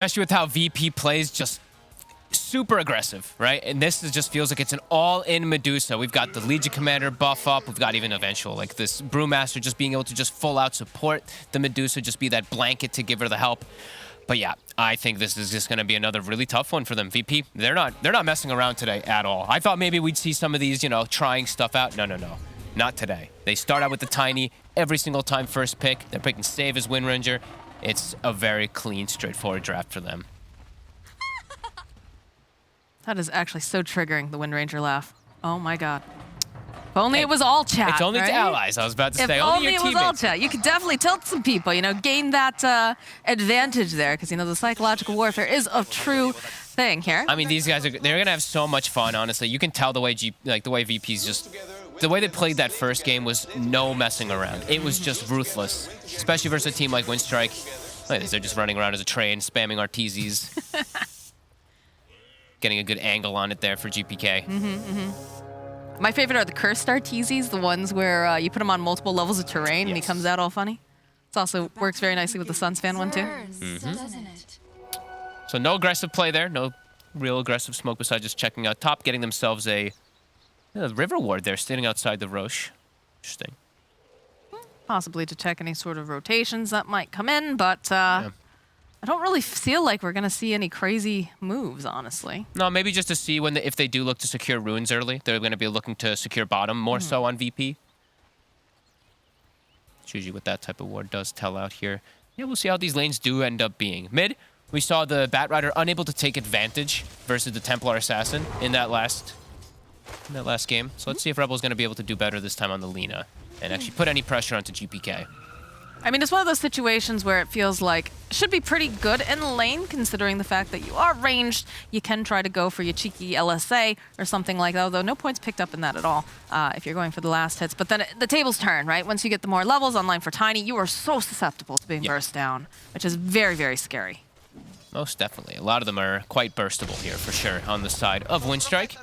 Especially with how VP plays, just super aggressive, right? And this just feels like it's an all-in Medusa. We've got the Legion Commander buff up. We've got even eventual, like this Brewmaster just being able to just full-out support the Medusa, just be that blanket to give her the help. But yeah, I think this is just going to be another really tough one for them. VP, they're not messing around today at all. I thought maybe we'd see some of these, you know, trying stuff out. No. Not today. They start out with the Tiny every single time first pick. They're picking Save as Wind Ranger. It's a very clean, straightforward draft for them. That is actually so triggering, the Wind Ranger laugh. Oh my god. If only it was all chat, It's only right? to allies, I was about to say. If only your it was teammates. all chat. You could definitely tilt some people, you know, gain that advantage there, because, you know, the psychological warfare is a true thing here. I mean, these guys they're gonna have so much fun. Honestly, you can tell the way the way VP's just the way they played that first game was no messing around. It was just ruthless, especially versus a team like Winstrike. Look at this, they're just running around as a train, spamming RTZs, getting a good angle on it there for GPK. My favorite are the cursed RTZs, the ones where you put them on multiple levels of terrain and he comes out all funny. It also works very nicely with the Sunsfan one too. So no aggressive play there, no real aggressive smoke besides just checking out top, getting themselves a River Ward there, standing outside the Roche. Interesting. Possibly to check any sort of rotations that might come in, but I don't really feel like we're going to see any crazy moves, honestly. No, maybe just to see when if they do look to secure runes early, they're going to be looking to secure bottom more so on VP. It's usually what that type of ward does tell out here. Yeah, we'll see how these lanes do end up being. Mid, we saw the Batrider unable to take advantage versus the Templar Assassin in that last game. So let's see if Rebel's going to be able to do better this time on the Lina and actually put any pressure onto GPK. I mean, it's one of those situations where it feels like it should be pretty good in the lane, considering the fact that you are ranged. You can try to go for your cheeky LSA or something like that, although no points picked up in that at all if you're going for the last hits. But then the tables turn, right? Once you get the more levels online for Tiny, you are so susceptible to being burst down, which is very, very scary. Most definitely. A lot of them are quite burstable here, for sure, on the side of Winstrike.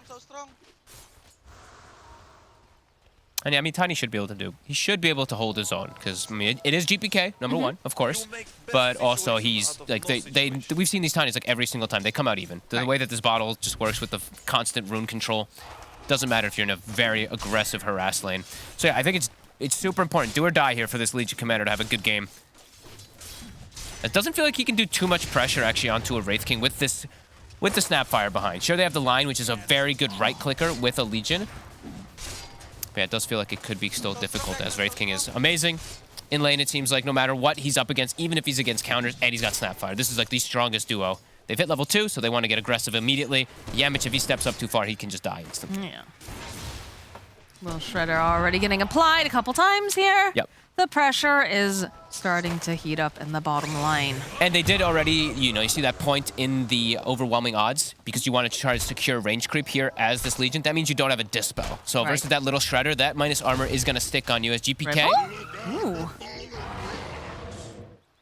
And yeah, I mean, Tiny should be able to he should be able to hold his own, because, I mean, it is GPK, number one, of course. But also, he's, like, we've seen these Tinys, like, every single time. They come out even. The way that this bottle just works with the constant rune control, doesn't matter if you're in a very aggressive harass lane. So yeah, I think it's super important. Do or die here for this Legion Commander to have a good game. It doesn't feel like he can do too much pressure, actually, onto a Wraith King with the Snapfire behind. Sure, they have the line, which is a very good right clicker with a Legion. But yeah, it does feel like it could be still difficult, as Wraith King is amazing. In lane, it seems like no matter what he's up against, even if he's against counters, and he's got Snapfire. This is like the strongest duo. They've hit level 2, so they want to get aggressive immediately. Yamich, if he steps up too far, he can just die instantly. Yeah. Little Shredder already getting applied a couple times here. Yep. The pressure is starting to heat up in the bottom line. And they did already, you know, you see that point in the overwhelming odds because you want to try to secure range creep here as this Legion. That means you don't have a Dispel. So versus that little Shredder, that minus armor is going to stick on you as GPK. Ooh.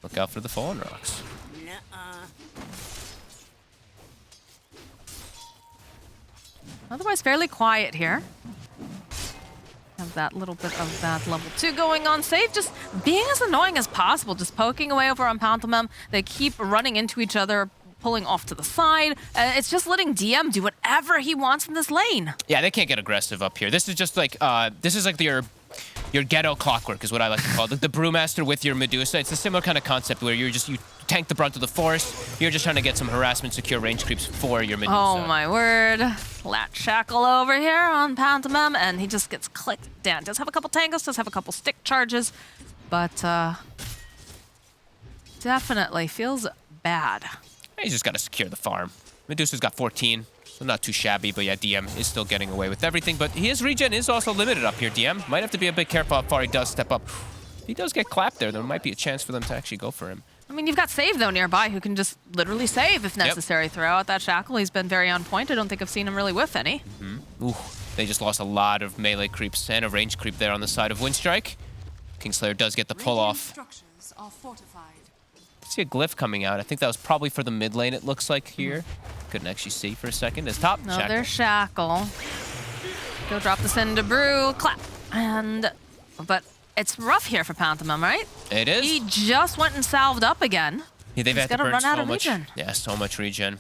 Look out for the Fallen Rocks. Otherwise, fairly quiet here. Have that little bit of that level 2 going on safe, just being as annoying as possible, just poking away over on Pantomime. They keep running into each other, pulling off to the side. It's just letting DM do whatever he wants in this lane. Yeah, they can't get aggressive up here. This is just like, this is like your ghetto clockwork is what I like to call it. The Brewmaster with your Medusa. It's a similar kind of concept where you tank the brunt of the force. You're just trying to get some harassment, secure range creeps for your Medusa. Oh my word. Lat Shackle over here on Pantomime, and he just gets clicked down. Does have a couple tangles, does have a couple stick charges, but definitely feels bad. He's just got to secure the farm. Medusa's got 14, so not too shabby, but yeah, DM is still getting away with everything, but his regen is also limited up here, DM. Might have to be a bit careful how far he does step up. If he does get clapped there might be a chance for them to actually go for him. I mean, you've got Save, though, nearby, who can just literally save if necessary. Throw out that Shackle. He's been very on point. I don't think I've seen him really whiff any. Ooh, they just lost a lot of melee creeps and a range creep there on the side of Winstrike. Kingslayer does get the pull off. See a glyph coming out. I think that was probably for the mid lane, it looks like here. Couldn't actually see for a second. It's top. No, there's Shackle. Go drop this into Brew. Clap. But it's rough here for Pantomime, right? It is. He just went and salved up again. Yeah, they've He's had to gonna burn run out so of much. regen. Yeah, so much regen.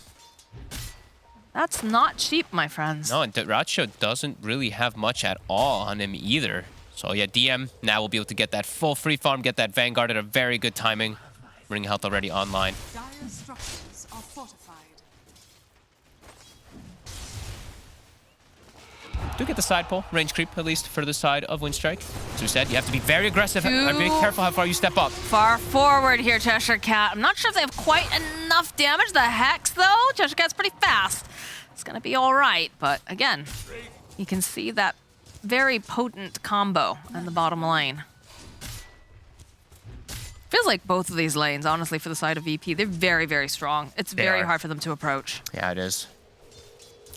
That's not cheap, my friends. No, and Dota2 doesn't really have much at all on him either. So yeah, DM now will be able to get that full free farm, get that Vanguard at a very good timing. Ring health already online. Dire structures are fortified. Do get the side pull, range creep at least for the side of Winstrike. As we said, you have to be very aggressive and be careful how far you step up. Far forward here, Cheshire Cat. I'm not sure if they have quite enough damage. The Hex, though, Cheshire Cat's pretty fast. It's gonna be all right, but again, you can see that very potent combo in the bottom lane. Feels like both of these lanes, honestly, for the side of VP, they're very, very strong. It's very hard for them to approach. Yeah, it is.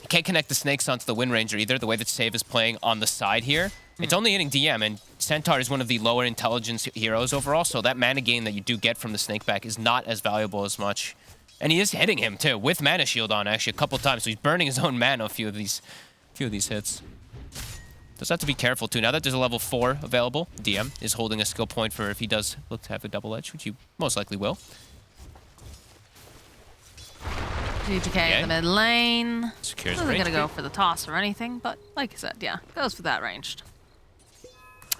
You can't connect the snakes onto the Wind Ranger either, the way that Save is playing on the side here. It's only hitting DM, and Centaur is one of the lower intelligence heroes overall, so that mana gain that you do get from the snake back is not as valuable as much. And he is hitting him, too, with Mana Shield on, actually, a couple times, so he's burning his own mana a few of these hits. Does have to be careful, too. Now that there's a level 4 available, DM is holding a skill point for if he does look to have a double edge, which he most likely will. GPK in the mid lane. Secures Isn't range gonna go creep. for the toss or anything, but like I said, yeah, goes for that ranged.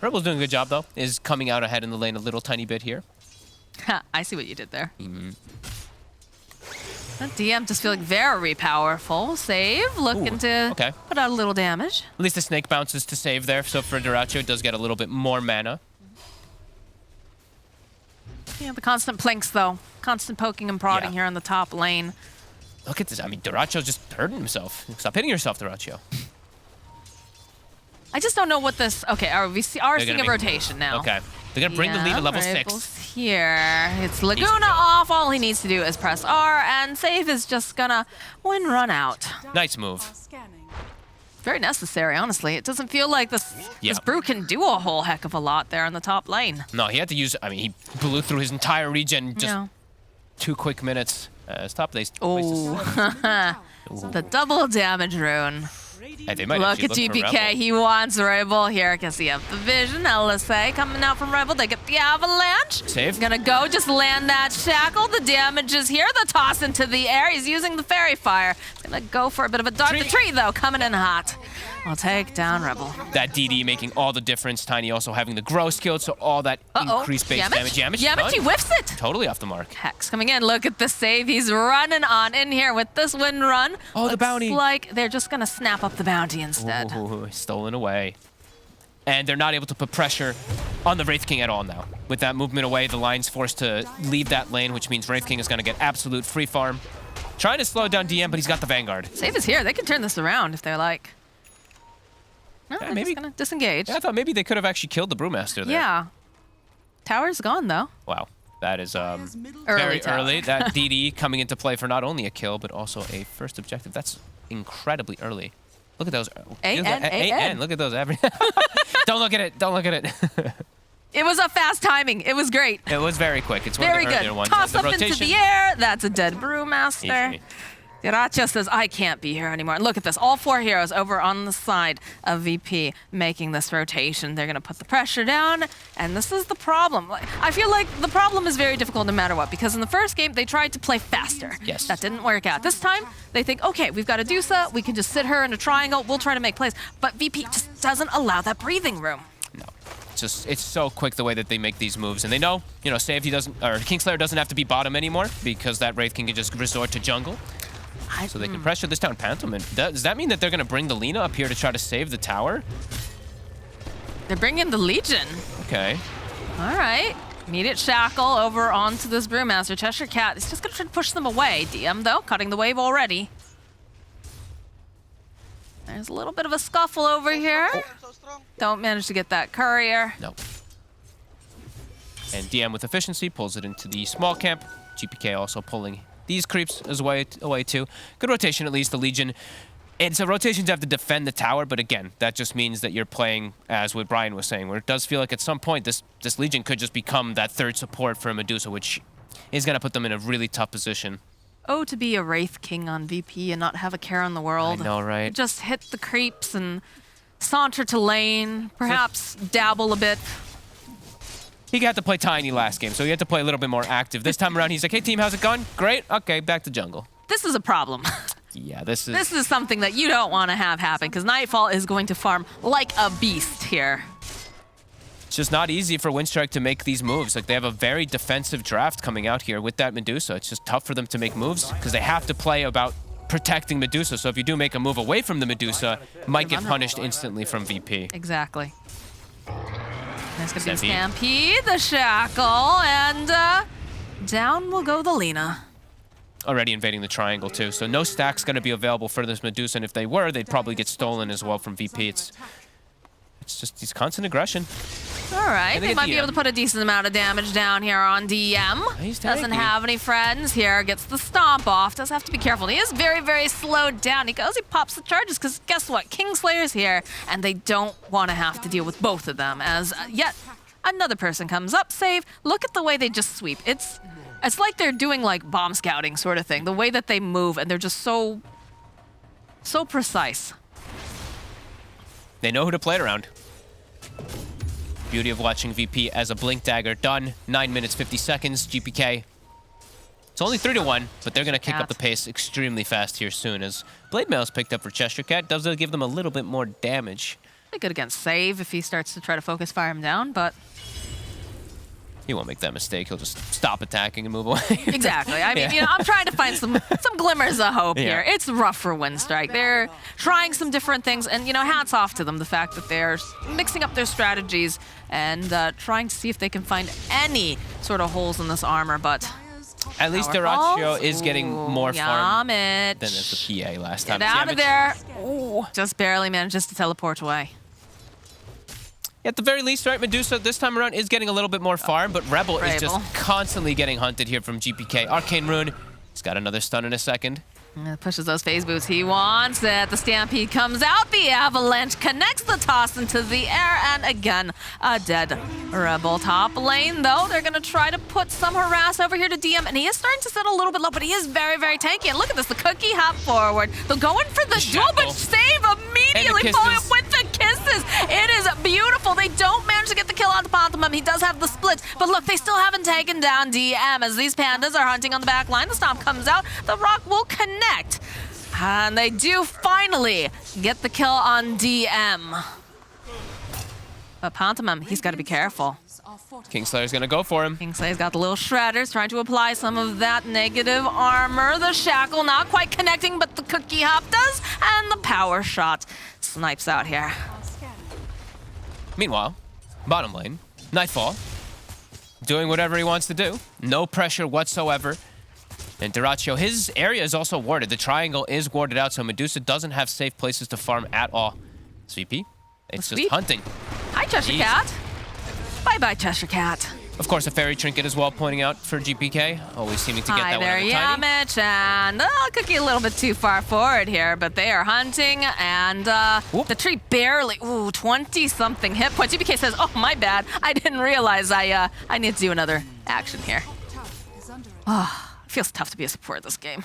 Rebel's doing a good job, though. Is coming out ahead in the lane a little tiny bit here. I see what you did there. That DM just feeling very powerful. Save, looking to put out a little damage. At least the snake bounces to save there, so for Dota2 it does get a little bit more mana. Yeah, the constant plinks, though. Constant poking and prodding here on the top lane. Look at this. I mean, Dota2's just hurting himself. Stop hitting yourself, Dota2. I just don't know what this... Okay, we are seeing a rotation now. Okay. They're going to bring the lead to level 6. Rebel's here. It's Laguna off. All he needs to do is press R, and Save is just going to run out. Nice move. Very necessary, honestly. It doesn't feel like this brew can do a whole heck of a lot there in the top lane. No, he had to use... I mean, he blew through his entire regen in just 2 quick minutes. Top they... The double damage rune. Hey, they might Look at GPK. He wants Rebel here because he has the vision. LSA coming out from Rebel. They get the avalanche. Save. Gonna go just land that shackle. The damage is here. The toss into the air. He's using the fairy fire. He's gonna go for a bit of a dart. The tree, though, coming in hot. I'll take down Rebel. That DD making all the difference. Tiny also having the grow skill, so all that increased base damage. Yamich, he whiffs it. Totally off the mark. Hex coming in. Look at the save. He's running on in here with this wind run. Oh, the bounty. Looks like they're just going to snap up the bounty instead. Ooh, stolen away. And they're not able to put pressure on the Wraith King at all now. With that movement away, the line's forced to leave that lane, which means Wraith King is going to get absolute free farm. Trying to slow down DM, but he's got the Vanguard. Save is here. They can turn this around if they're like... No, they're maybe just gonna disengage. Yeah, I thought maybe they could have actually killed the Brewmaster there. Yeah. Tower's gone, though. Wow. That is Early very early. That DD coming into play for not only a kill, but also a first objective. That's incredibly early. Look at those. AN. Look at those. Don't look at it. Don't look at it. It was a fast timing. It was great. It was very quick. It's very one of the earlier good. ones. Toss The up into rotation. the air. That's a dead Brewmaster. Easy. Diracha says, I can't be here anymore. And look at this. All 4 heroes over on the side of VP making this rotation. They're going to put the pressure down. And this is the problem. I feel like the problem is very difficult no matter what. Because in the first game, they tried to play faster. Yes. That didn't work out. This time, they think, okay, we've got Adusa. We can just sit her in a triangle. We'll try to make plays. But VP just doesn't allow that breathing room. No. It's so quick the way that they make these moves. And they know, Save he doesn't, or Kingslayer doesn't have to be bottom anymore because that Wraith King can just resort to jungle. So they can pressure this down. Pantherman. Does that mean that they're going to bring the Lina up here to try to save the tower? They're bringing the Legion. Okay. All right. Immediate shackle over onto this Brewmaster. Cheshire Cat is just going to try to push them away. DM, though, cutting the wave already. There's a little bit of a scuffle over here. Don't manage to get that courier. No. And DM with efficiency pulls it into the small camp. GPK also pulling these creeps as away too. Good rotation, at least. The Legion. It's a rotation to have to defend the tower, but again, that just means that you're playing, as what Brian was saying, where it does feel like at some point this Legion could just become that third support for Medusa, which is going to put them in a really tough position. Oh, to be a Wraith King on VP and not have a care in the world. I know, right? Just hit the creeps and saunter to lane, perhaps dabble a bit. He had to play Tiny last game, so he had to play a little bit more active. This time around, he's like, hey, team, how's it going? Great. Okay, back to jungle. This is a problem. Yeah, this is something that you don't want to have happen, because Nightfall is going to farm like a beast here. It's just not easy for Winstrike to make these moves. Like, they have a very defensive draft coming out here with that Medusa. It's just tough for them to make moves because they have to play about protecting Medusa. So if you do make a move away from the Medusa, it might get punished instantly from VP. Exactly. There's going to be Stampede, the Shackle, and down will go the Lina. Already invading the triangle, too. So no stack's going to be available for this Medusa, and if they were, they'd probably get stolen as well from VP. It's just these constant aggression. All right, they might be able to put a decent amount of damage down here on DM. He's doesn't have any friends here, gets the stomp off, does have to be careful. He is very, very slowed down. He pops the charges, because guess what? Kingslayer's here, and they don't want to have to deal with both of them, as yet another person comes up, save. Look at the way they just sweep. It's like they're doing like bomb scouting sort of thing, the way that they move, and they're just so precise. They know who to play it around. Beauty of watching VP as a Blink Dagger done. 9 minutes, 50 seconds, GPK. It's only 3-1, but they're going to kick up the pace extremely fast here soon as Blade Mail's picked up for Cheshire Cat. Does give them a little bit more damage. Pretty good against Save if he starts to try to focus fire him down, but he won't make that mistake. He'll just stop attacking and move away. Exactly. I mean, I'm trying to find some glimmers of hope here. It's rough for Winstrike. They're trying some different things, and, hats off to them, the fact that they're mixing up their strategies and trying to see if they can find any sort of holes in this armor, but at least Dota2 is getting more farm than at the PA last time. Get out of there. Ooh, just barely manages to teleport away. At the very least, right, Medusa this time around is getting a little bit more farm, but Rebel is just constantly getting hunted here from GPK. Arcane Rune, he's got another stun in a second. Pushes those phase boots. He wants it. The Stampede comes out. The Avalanche connects the toss into the air. And again, a dead Rebel top lane, though. They're going to try to put some harass over here to DM. And he is starting to sit a little bit low, but he is very, very tanky. And look at this. The cookie hop forward. They're going for the duel, but save immediately. Following up with the kisses. It is beautiful. They don't manage to get the kill on the Pantomime. He does have the split. But look, they still haven't taken down DM as these pandas are hunting on the back line. The stomp comes out. The rock will connect. And they do finally get the kill on DM. But Pantomime, he's got to be careful. Kingslayer's gonna go for him. Kingslayer's got the little shredders, trying to apply some of that negative armor. The shackle not quite connecting, but the cookie hop does. And the power shot snipes out here. Meanwhile, bottom lane, Nightfall, doing whatever he wants to do. No pressure whatsoever. And Dota2, his area is also warded. The triangle is warded out, so Medusa doesn't have safe places to farm at all. VP, it's just hunting. Hi, Cheshire Cat. Bye-bye, Cheshire Cat. Of course, a fairy trinket as well, pointing out for GPK. Always seeming to get that one. Hi there, Yamich, and Cookie a little bit too far forward here, but they are hunting, and the tree barely, 20-something hit points. GPK says, oh, my bad. I didn't realize I need to do another action here. Oh. Feels tough to be a support this game.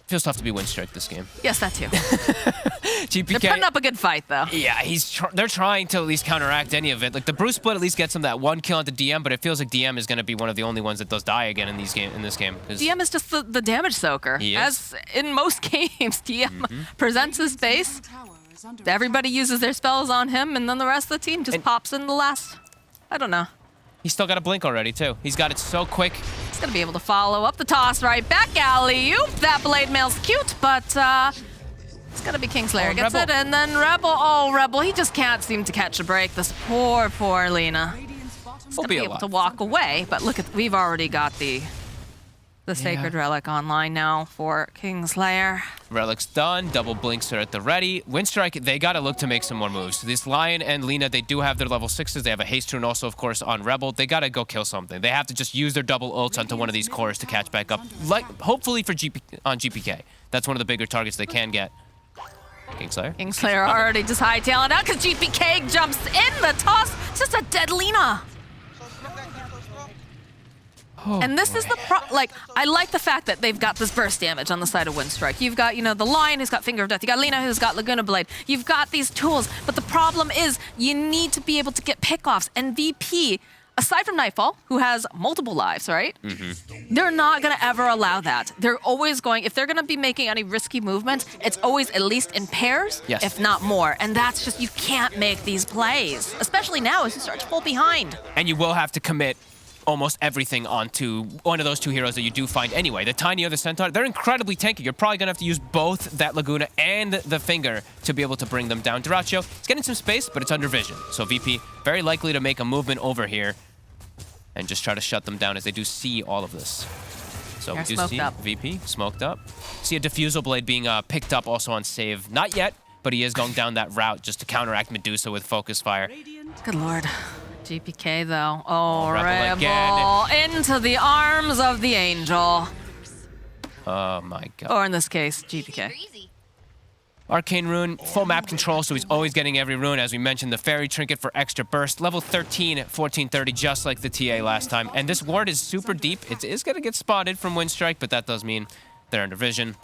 Feels tough to be Winstrike this game. Yes, that too. GPK, they're putting up a good fight, though. Yeah, they're trying to at least counteract any of it. Like, the Bruce split at least gets them that one kill onto DM, but it feels like DM is going to be one of the only ones that does die again in this game. DM is just the damage soaker. As in most games, DM presents his base, everybody uses their spells on him, and then the rest of the team just pops in the last, I don't know. He's still got a blink already, too. He's got it so quick. He's going to be able to follow up the toss right back. Alley-oop. That Blade Mail's cute, but it's going to be Kingslayer. Gets it, and then Rebel. Oh, Rebel. He just can't seem to catch a break. This poor Lina. He's going to be able to walk away, but look, we've already got the Sacred Relic online now for Kingslayer. Relic's done. Double blinks are at the ready. Winstrike, they got to look to make some more moves. This Lion and Lina, they do have their level 6s. They have a haste rune also, of course, on Rebel. They got to go kill something. They have to just use their double ults onto one of these cores to catch back up. Like, hopefully for GPK. That's one of the bigger targets they can get. Kingslayer. Kingslayer already just hightailing out because GPK jumps in the toss. It's just a dead Lina. Oh, and this is the I like the fact that they've got this burst damage on the side of Winstrike. You've got, the Lion who's got Finger of Death. You got Lina who's got Laguna Blade. You've got these tools, but the problem is you need to be able to get pickoffs. And VP, aside from Nightfall, who has multiple lives, right? They're not going to ever allow that. They're always going, if they're going to be making any risky movements, it's always at least in pairs, Yes. if not more. And that's just, you can't make these plays, especially now as you start to fall behind. And you will have to commit almost everything onto one of those two heroes that you do find anyway. The Tiny or the Centaur, they're incredibly tanky. You're probably going to have to use both that Laguna and the Finger to be able to bring them down. Dyrachyo, it's getting some space, but it's under vision. So VP, very likely to make a movement over here and just try to shut them down as they do see all of this. So They're we do smoked see up. VP smoked up. See a Diffusal Blade being picked up also on save. Not yet, but he is going down that route just to counteract Medusa with Focus Fire. Good lord. GPK though. Oh, Rebel Rebel into the arms of the Angel. Oh my god. Or in this case, GPK. Arcane Rune, full map control, so he's always getting every rune. As we mentioned, the Fairy Trinket for extra burst. Level 13, 1430, just like the TA last time. And this ward is super deep. It is going to get spotted from Winstrike, but that does mean they're under vision.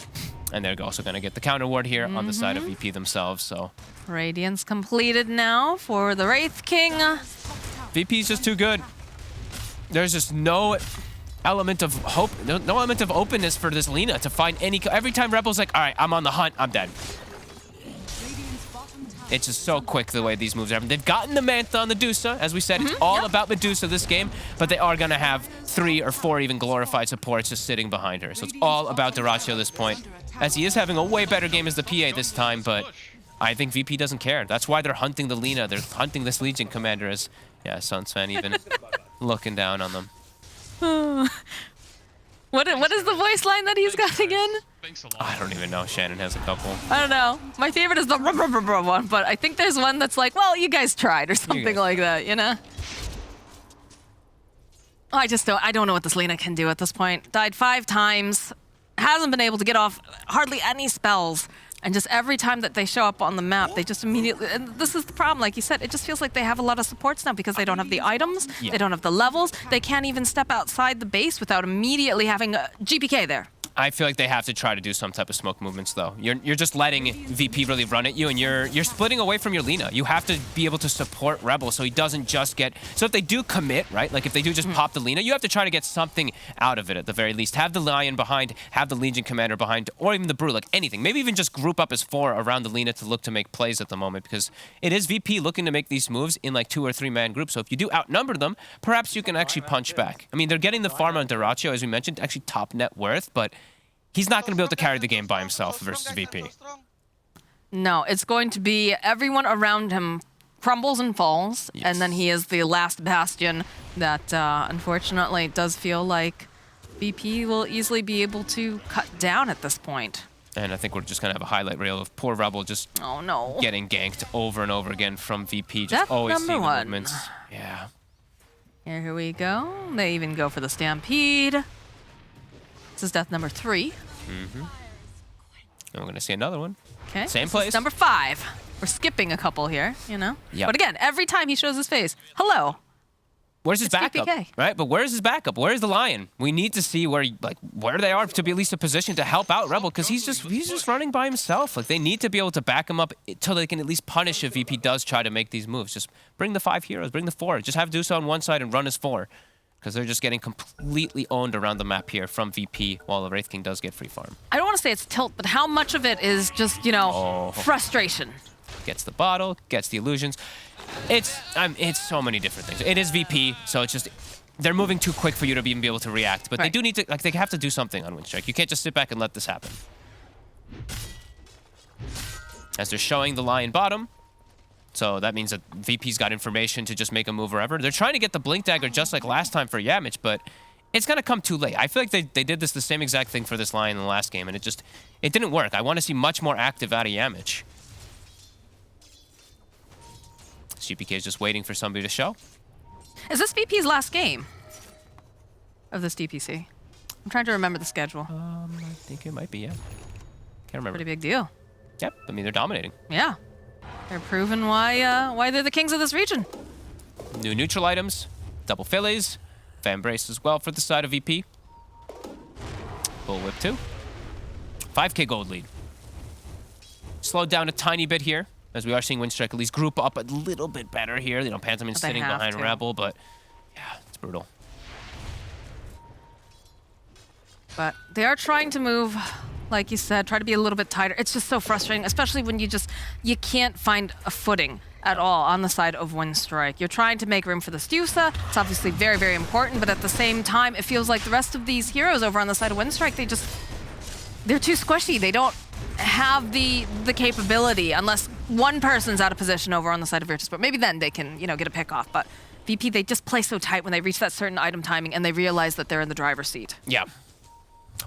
And they're also going to get the counter ward here on the side of VP themselves, so... Radiance completed now for the Wraith King. VP's just too good. There's just no element of hope, no element of openness for this Lina to find any... Every time Rebel's like, all right, I'm on the hunt, I'm dead. It's just so quick the way these moves happen. They've gotten the Mantha on the Medusa. As we said, it's all about Medusa this game, but they are going to have 3 or 4 even glorified supports just sitting behind her. So it's all about Dyrachyo at this point, as he is having a way better game as the PA this time, but I think VP doesn't care. That's why they're hunting the Lina. They're hunting this Legion commander as, yeah, Sun Sven even looking down on them. What is the voice line that he's got again? I don't even know. Shannon has a couple. I don't know. My favorite is the one, but I think there's one that's like, well, you guys tried or something like that, you know? I don't know what this Lina can do at this point. Died 5 times, hasn't been able to get off hardly any spells. And just every time that they show up on the map, they just immediately... And this is the problem, like you said, it just feels like they have a lot of supports now because they don't have the items, they don't have the levels, they can't even step outside the base without immediately having a GPK there. I feel like they have to try to do some type of smoke movements, though. You're just letting VP really run at you, and you're splitting away from your Lina. You have to be able to support Rebel so he doesn't just get... So if they do commit, right? Like if they do just pop the Lina, you have to try to get something out of it at the very least. Have the Lion behind, have the Legion Commander behind, or even the Brew, like anything. Maybe even just group up as 4 around the Lina to look to make plays at the moment, because it is VP looking to make these moves in like 2 or 3 man groups. So if you do outnumber them, perhaps you can actually punch back. I mean, they're getting the farm on Dyrachyo, as we mentioned, actually top net worth, but he's not going to be able to carry the game by himself versus VP. No, it's going to be everyone around him crumbles and falls, and then he is the last bastion that, unfortunately, does feel like VP will easily be able to cut down at this point. And I think we're just going to have a highlight reel of poor Rebel just Oh, no. getting ganked over and over again from VP. Just Death always number seeing the 1. movements. Yeah. Here we go. They even go for the Stampede. This is death number 3. And we're going to see another one. Okay. Same this place. is number 5. We're skipping a couple here, you know? Yep. But again, every time he shows his face, hello. Where's his It's backup? GPK. Right? But where's his backup? Where's the Lion? We need to see where they are to be at least a position to help out Rebel, because he's just running by himself. Like, they need to be able to back him up until they can at least punish if VP does try to make these moves. Just bring the 5 heroes, bring the 4. Just have Dusa on one side and run as 4. Because they're just getting completely owned around the map here from VP, while the Wraith King does get free farm. I don't want to say it's tilt, but how much of it is just, you know, frustration? Gets the bottle, gets the illusions. It's so many different things. It is VP, so it's just... They're moving too quick for you to even be able to react. But they do need to... Like, they have to do something on Winstrike. You can't just sit back and let this happen. As they're showing the Lion bottom. So that means that VP's got information to just make a move wherever. They're trying to get the Blink Dagger just like last time for Yamich, but it's going to come too late. I feel like they did the same exact thing for this Lion in the last game, and it didn't work. I want to see much more active out of Yamich. GPK is just waiting for somebody to show. Is this VP's last game of this DPC? I'm trying to remember the schedule. I think it might be, yeah. Can't remember. Pretty big deal. Yep, I mean, they're dominating. Yeah. They're proving why they're the kings of this region. New neutral items, double fillets, fan brace as well for the side of VP. Bullwhip 2. 5k gold lead. Slowed down a tiny bit here, as we are seeing Winstrike at least group up a little bit better here. You know, Pantomin's They sitting have behind to. Rebel, but Yeah, it's brutal. But they are trying to move, like you said, try to be a little bit tighter. It's just so frustrating, especially when you can't find a footing at all on the side of Winstrike. You're trying to make room for the Stusa. It's obviously very, very important, but at the same time, it feels like the rest of these heroes over on the side of Winstrike, they're too squishy. They don't have the capability unless one person's out of position over on the side of Virtus.pro. Maybe then they can, get a pick off, but VP, they just play so tight when they reach that certain item timing and they realize that they're in the driver's seat. Yeah.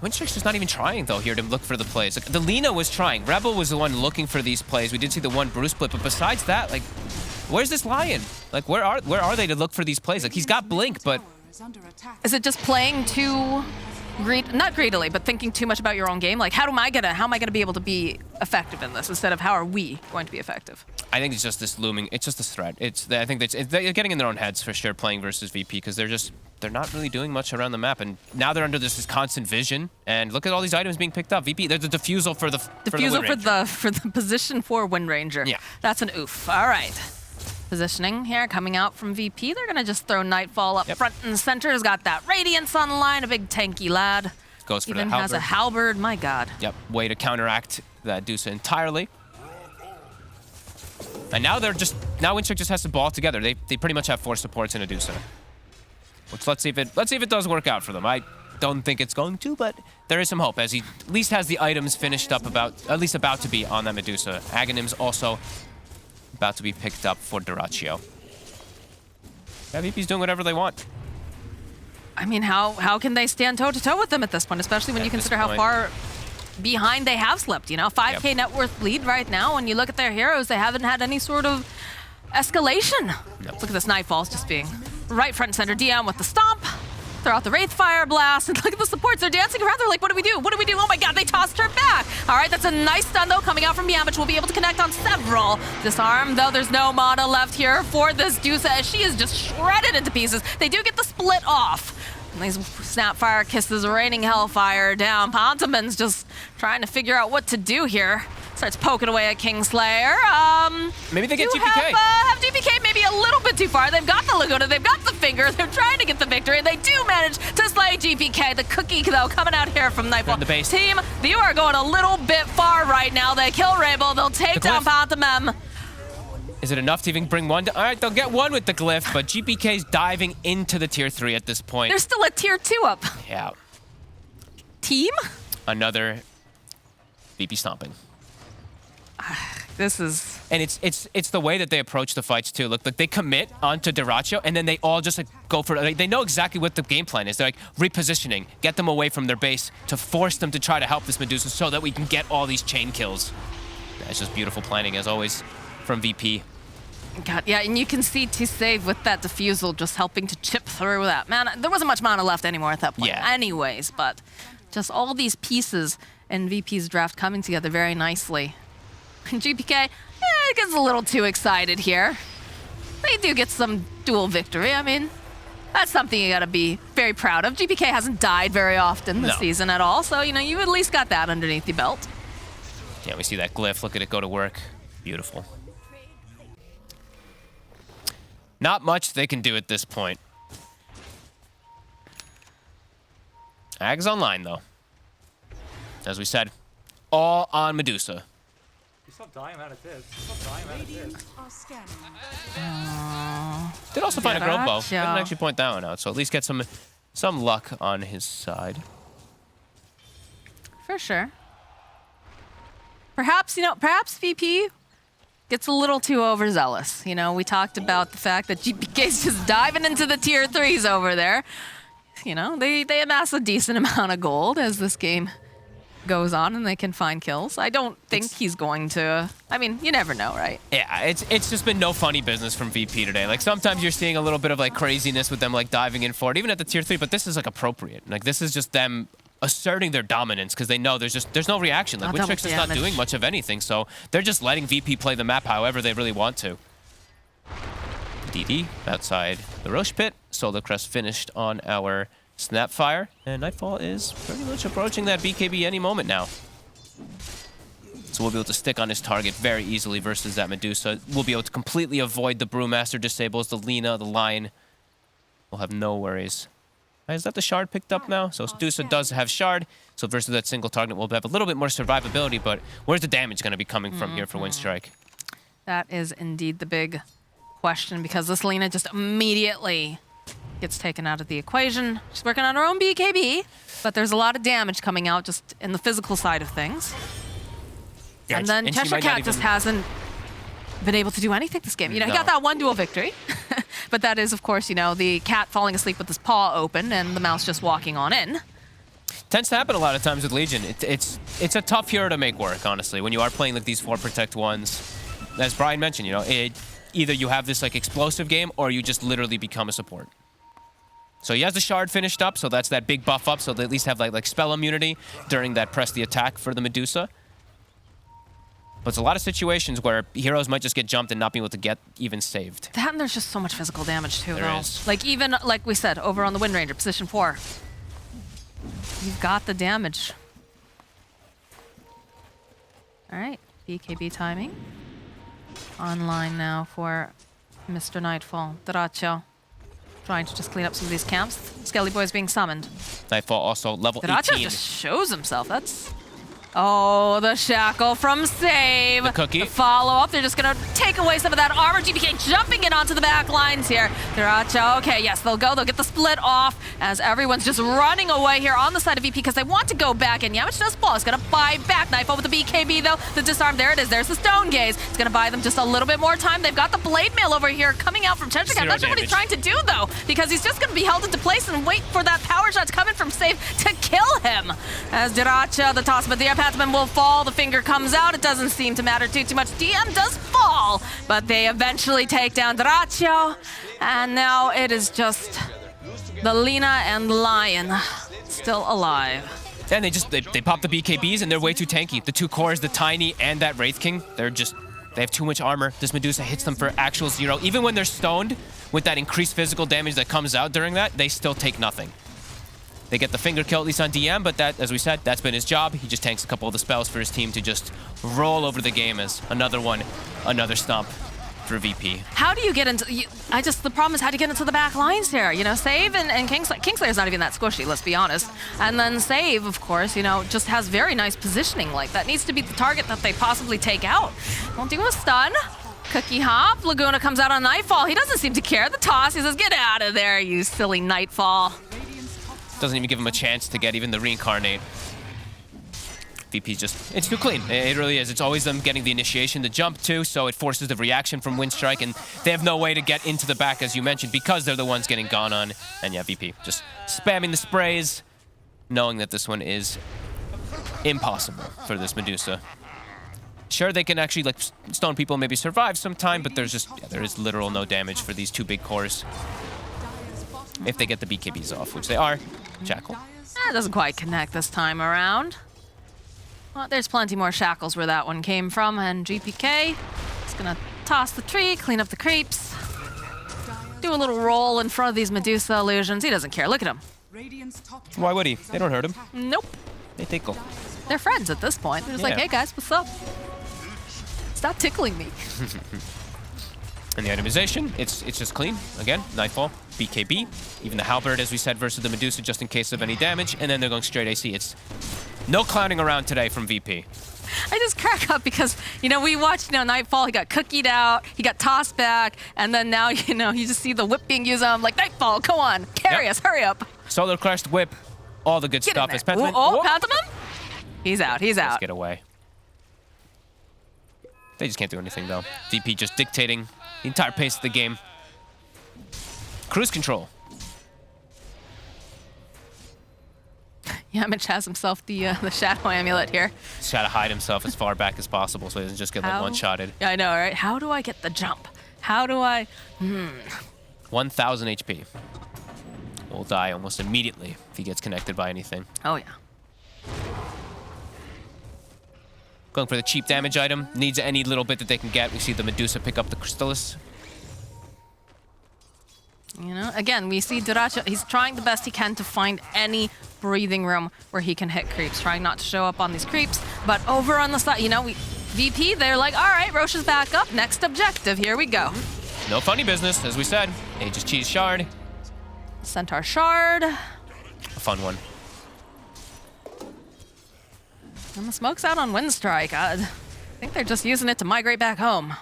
Winstrike's just not even trying, though, here to look for the plays. Like, the Lina was trying. Rebel was the one looking for these plays. We did see the one Bruce split, but besides that, like, where's this Lion? Like, where are they to look for these plays? Like, he's got Blink, but... Is it just playing too... not greedily, but thinking too much about your own game? Like, how am I gonna be able to be effective in this instead of how are we going to be effective? I think it's just this looming. It's just this threat. I think they're getting in their own heads for sure playing versus VP because they're not really doing much around the map, and now they're under this constant vision. And look at all these items being picked up. VP, there's a diffusal for the for the position for Wind Ranger. Yeah, that's an oof. All right. Positioning here coming out from VP. They're gonna just throw Nightfall up front and center. Has got that Radiance on the line, a big tanky lad. Goes for Even the halberd. has a halberd, my god. Yep, way to counteract that Dusa entirely. And now Winstrike just has to ball together. They pretty much have 4 supports in a Dusa. Which let's see if it does work out for them. I don't think it's going to, but there is some hope as he at least has the items finished up about to be on that Medusa. Aghanim's also about to be picked up for Dyrachyo. Yeah, VP's doing whatever they want. I mean, how can they stand toe-to-toe with them at this point, especially when you consider how far behind they have slipped, 5K net worth lead right now. When you look at their heroes, they haven't had any sort of escalation. Nope. Look at this Nightfall's just being right front and center. DM with the stomp. Throw out the Wraith Fire Blast, and look at the supports. They're dancing around. They're like, what do we do? What do we do? Oh my god, they tossed her back. All right, that's a nice stun, though, coming out from Yamich. We'll be able to connect on several. Disarm, though, there's no mana left here for this Dusa, as she is just shredded into pieces. They do get the split off. And these Snapfire Kisses raining Hellfire down. Pontaman's just trying to figure out what to do here. Starts poking away at Kingslayer. Maybe they get GPK. Have GPK maybe a little bit too far. They've got the Laguna, they've got the finger, they're trying to get the victory, and they do manage to slay GPK. The cookie, though, coming out here from Nightfall. The base. Team, you are going a little bit far right now. They kill Rabel, they'll take down Pantomem. Is it enough to even bring one? All right, they'll get one with the glyph, but GPK's diving into the tier 3 at this point. There's still a tier 2 up. Yeah. Team? Another VP stomping. This is... And it's the way that they approach the fights too. Look, like they commit onto Dyrachyo, and then they all just go for it. They know exactly what the game plan is. They're like repositioning, get them away from their base to force them to try to help this Medusa so that we can get all these chain kills. It's just beautiful planning as always from VP. God, yeah, and you can see T-Save with that defusal just helping to chip through that. Man, there wasn't much mana left anymore at that point anyways, but just all these pieces in VP's draft coming together very nicely. And GPK gets a little too excited here. They do get some dual victory. I mean, that's something you gotta be very proud of. GPK hasn't died very often this season at all, so, you at least got that underneath your belt. Yeah, we see that glyph. Look at it go to work. Beautiful. Not much they can do at this point. Ag's online, though. As we said, all on Medusa. Stop dying out of this. Stop dying out of this. Did also find a Grove Bow. Gotcha. Didn't actually point that one out, so at least get some luck on his side. For sure. Perhaps VP gets a little too overzealous. We talked about the fact that GPK's just diving into the tier 3s over there. They amass a decent amount of gold as this game goes on and they can find kills. I don't think he's going to... I mean, you never know, right? Yeah, it's just been no funny business from VP today. Like, sometimes you're seeing a little bit of, like, craziness with them, like, diving in for it, even at the tier 3, but this is, like, appropriate. Like, this is just them asserting their dominance because they know there's no reaction. Like, Winstrike's just not doing much of anything, so they're just letting VP play the map however they really want to. DD outside the Roche pit. Solar Crest finished on our Snapfire, and Nightfall is pretty much approaching that BKB any moment now. So we'll be able to stick on his target very easily versus that Medusa. We'll be able to completely avoid the Brewmaster disables, the Lina, the Lion. will have no worries. Is that the shard picked up now? So Medusa does have shard. So versus that single target, we'll have a little bit more survivability, but where's the damage going to be coming from here for Winstrike? That is indeed the big question, because this Lina just immediately gets taken out of the equation. She's working on her own BKB, but there's a lot of damage coming out just in the physical side of things. Yeah, and then she Cheshire might not Cat just even- hasn't been able to do anything this game. You know, he got No. that one duel victory, but that is, of course, you know, the cat falling asleep with his paw open and the mouse just walking on in. Tends to happen a lot of times with Legion. It's a tough hero to make work, honestly, when you are playing like these 4 protect ones. As Brian mentioned, you know, either you have this like explosive game or you just literally become a support. So he has the shard finished up, so that's that big buff up, so they at least have like spell immunity during that press the attack for the Medusa. But it's a lot of situations where heroes might just get jumped and not be able to get even saved. That, and there's just so much physical damage too, There though. is. Like, even, like we said, over on the Wind Ranger, position 4. You've got the damage. All right, BKB timing. Online now for Mr. Nightfall. Dyrachyo trying to just clean up some of these camps. Skelly Boy's being summoned. Nightfall also level Dyrachyo 18. just shows himself. That's... Oh, the shackle from Save. The cookie. The follow-up. They're just going to take away some of that armor. GPK jumping in onto the back lines here. Dyrachyo, okay, yes, they'll go. They'll get the split off as everyone's just running away here on the side of VP because they want to go back. And Yamich does fall. He's going to buy back. Nightfall with the BKB, though. The disarm, there it is. There's the Stone Gaze. It's going to buy them just a little bit more time. They've got the Blade Mail over here coming out from Cheshire Cat. Zero That's not what he's trying damage. to do, though, because he's just going to be held into place and wait for that power shot coming from Save to kill him. As Dyrachyo, the toss, but the Pathman will fall. The finger comes out. It doesn't seem to matter too much. DM does fall, but they eventually take down Dyrachyo. And now it is just the Lina and Lion still alive. And they pop the BKBs and they're way too tanky. The 2 cores, the Tiny and that Wraith King, they have too much armor. This Medusa hits them for actual 0. Even when they're stoned, with that increased physical damage that comes out during that, they still take nothing. They get the finger kill, at least on DM, but that, as we said, that's been his job. He just tanks a couple of the spells for his team to just roll over the game as another stomp for VP. How do you get into... the problem is how do you get into the back lines here? You know, Save and Kingslayer's not even that squishy, let's be honest. And then Save, of course, you know, just has very nice positioning. Like, that needs to be the target that they possibly take out. Won't do a stun. Cookie hop. Laguna comes out on Nightfall. He doesn't seem to care. The toss, he says, get out of there, you silly Nightfall. Doesn't even give him a chance to get even the reincarnate. VP's just, it's too clean. It really is. It's always them getting the initiation, the jump too, so it forces the reaction from Winstrike, and they have no way to get into the back, as you mentioned, because they're the ones getting gone on. And yeah, VP just spamming the sprays, knowing that this one is impossible for this Medusa. Sure, they can actually like stone people, maybe survive sometime, but there is literal no damage for these 2 big cores. If they get the BKBs off, which they are. Jackal. That doesn't quite connect this time around. Well, there's plenty more shackles where that one came from, and GPK is gonna toss the tree, clean up the creeps, do a little roll in front of these Medusa illusions. He doesn't care. Look at him. Why would he? They don't hurt him. Nope. They tickle. They're friends at this point. They're just like, Yeah. hey guys, what's up? Stop tickling me. And the itemization, it's just clean. Again, Nightfall, BKB, even the Halberd, as we said, versus the Medusa, just in case of any damage, and then they're going straight AC. It's no clowning around today from VP. I just crack up because, you know, we watched, you know, Nightfall, he got cookied out, he got tossed back, and then now, you know, you just see the whip being used on him, like, Nightfall, come on, carry us, hurry up. Solar Crest, whip, all the good Get stuff. in As there. Pentiment, Oh, Pantomime? He's out, he's let's out. get away. They just can't do anything, though. VP just dictating the entire pace of the game. Cruise control. Yamich has himself the Shadow Amulet here. He's trying to hide himself as far back as possible so he doesn't just get like one-shotted. Yeah, I know, right? How do I get the jump? How do I... 1,000 HP. Will die almost immediately if he gets connected by anything. Oh, yeah. Going for the cheap damage item. Needs any little bit that they can get. We see the Medusa pick up the Crystallis. You know, again, we see Dyrachyo, he's trying the best he can to find any breathing room where he can hit creeps, trying not to show up on these creeps. But over on the side, you know, VP, they're like, all right, Roche is back up. Next objective, here we go. No funny business, as we said. Aegis Cheese Shard. Centaur Shard. A fun one. And the smoke's out on Winstrike. I think they're just using it to migrate back home.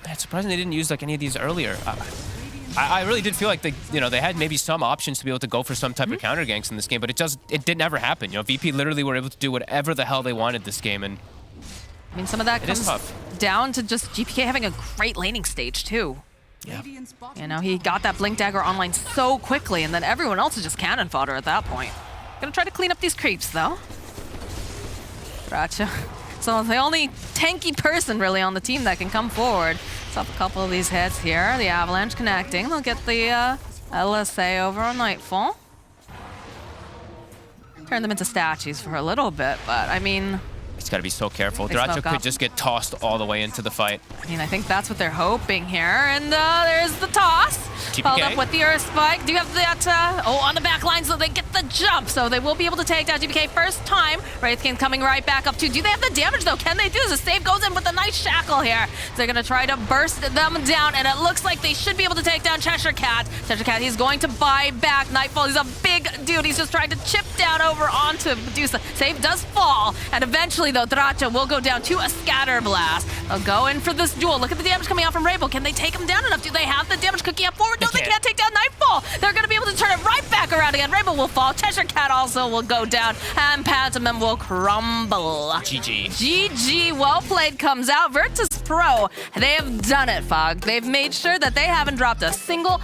It's surprising they didn't use like any of these earlier. I really did feel like they had maybe some options to be able to go for some type of counter ganks in this game, but it didn't ever happen. You know, VP literally were able to do whatever the hell they wanted this game, and I mean, some of that it is comes tough. down to just GPK having a great laning stage too. Yeah. You know, he got that Blink Dagger online so quickly, and then everyone else is just cannon fodder at that point. Gonna try to clean up these creeps though. Gotcha. So the only tanky person really on the team that can come forward. Stop a couple of these hits here. The Avalanche connecting. They'll get the LSA over on Nightfall. Turn them into statues for a little bit, but I mean... He's got to be so careful. They Dota2 smoke could up. just get tossed all the way into the fight. I mean, I think that's what they're hoping here. And there's the toss. GPK. Followed up with the Earth Spike. Do you have that? On the back line, so they get the jump. So they will be able to take down GPK first time. Wraithkin coming right back up too. Do they have the damage though? Can they do this? The save goes in with a nice shackle here. So they're going to try to burst them down. And it looks like they should be able to take down Cheshire Cat. Cheshire Cat, he's going to buy back Nightfall. He's a big dude. He's just trying to chip down over onto Medusa. Save does fall. And eventually though, Dota2 will go down to a Scatter Blast. They'll go in for this duel. Look at the damage coming out from Rainbow. Can they take him down enough? Do they have the damage cooking up forward? No, they can't take down Nightfall. They're going to be able to turn it right back around again. Rainbow will fall. Cheshire Cat also will go down. And Pantomime will crumble. GG. GG. Well played comes out. Virtus.pro, they have done it, Fog. They've made sure that they haven't dropped a single